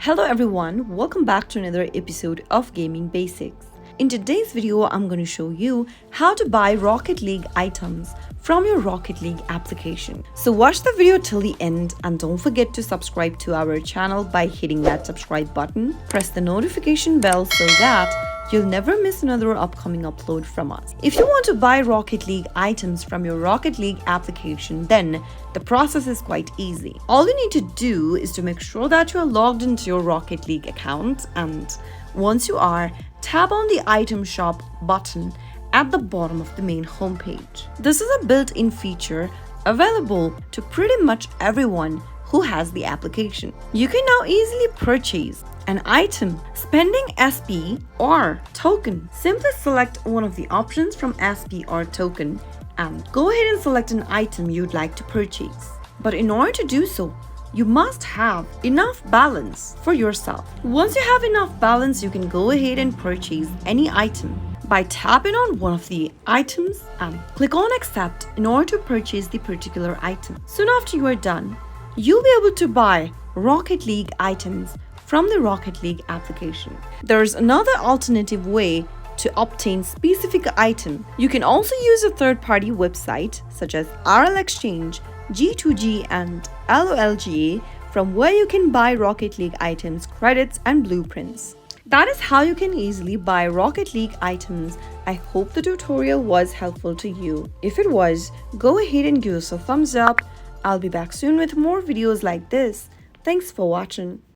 Hello everyone, welcome back to another episode of Gaming Basics. In today's video, I'm going to show you how to buy Rocket League items from your Rocket League application. So watch the video till the end and don't forget to subscribe to our channel by hitting that subscribe button. Press the notification bell so that you'll never miss another upcoming upload from us. If you want to buy Rocket League items from your Rocket League application, then the process is quite easy. All you need to do is to make sure that you are logged into your Rocket League account, and once you are, tap on the item shop button at the bottom of the main homepage. This is a built-in feature available to pretty much everyone who has the application. You can now easily purchase an item spending SP or token. Simply select one of the options from SP or token and go ahead and select an item you'd like to purchase. But in order to do so, you must have enough balance for yourself. Once you have enough balance, you can go ahead and purchase any item by tapping on one of the items and click on accept in order to purchase the particular item. Soon after you are done, you'll be able to buy Rocket League items from the Rocket League application. There's another alternative way to obtain specific item. You can also use a third-party website such as RL Exchange, G2G and LOLGA, from where you can buy Rocket League items, credits and blueprints. That is how you can easily buy Rocket League items. I hope the tutorial was helpful to you. If it was, go ahead and give us a thumbs up. I'll be back soon with more videos like this. Thanks for watching.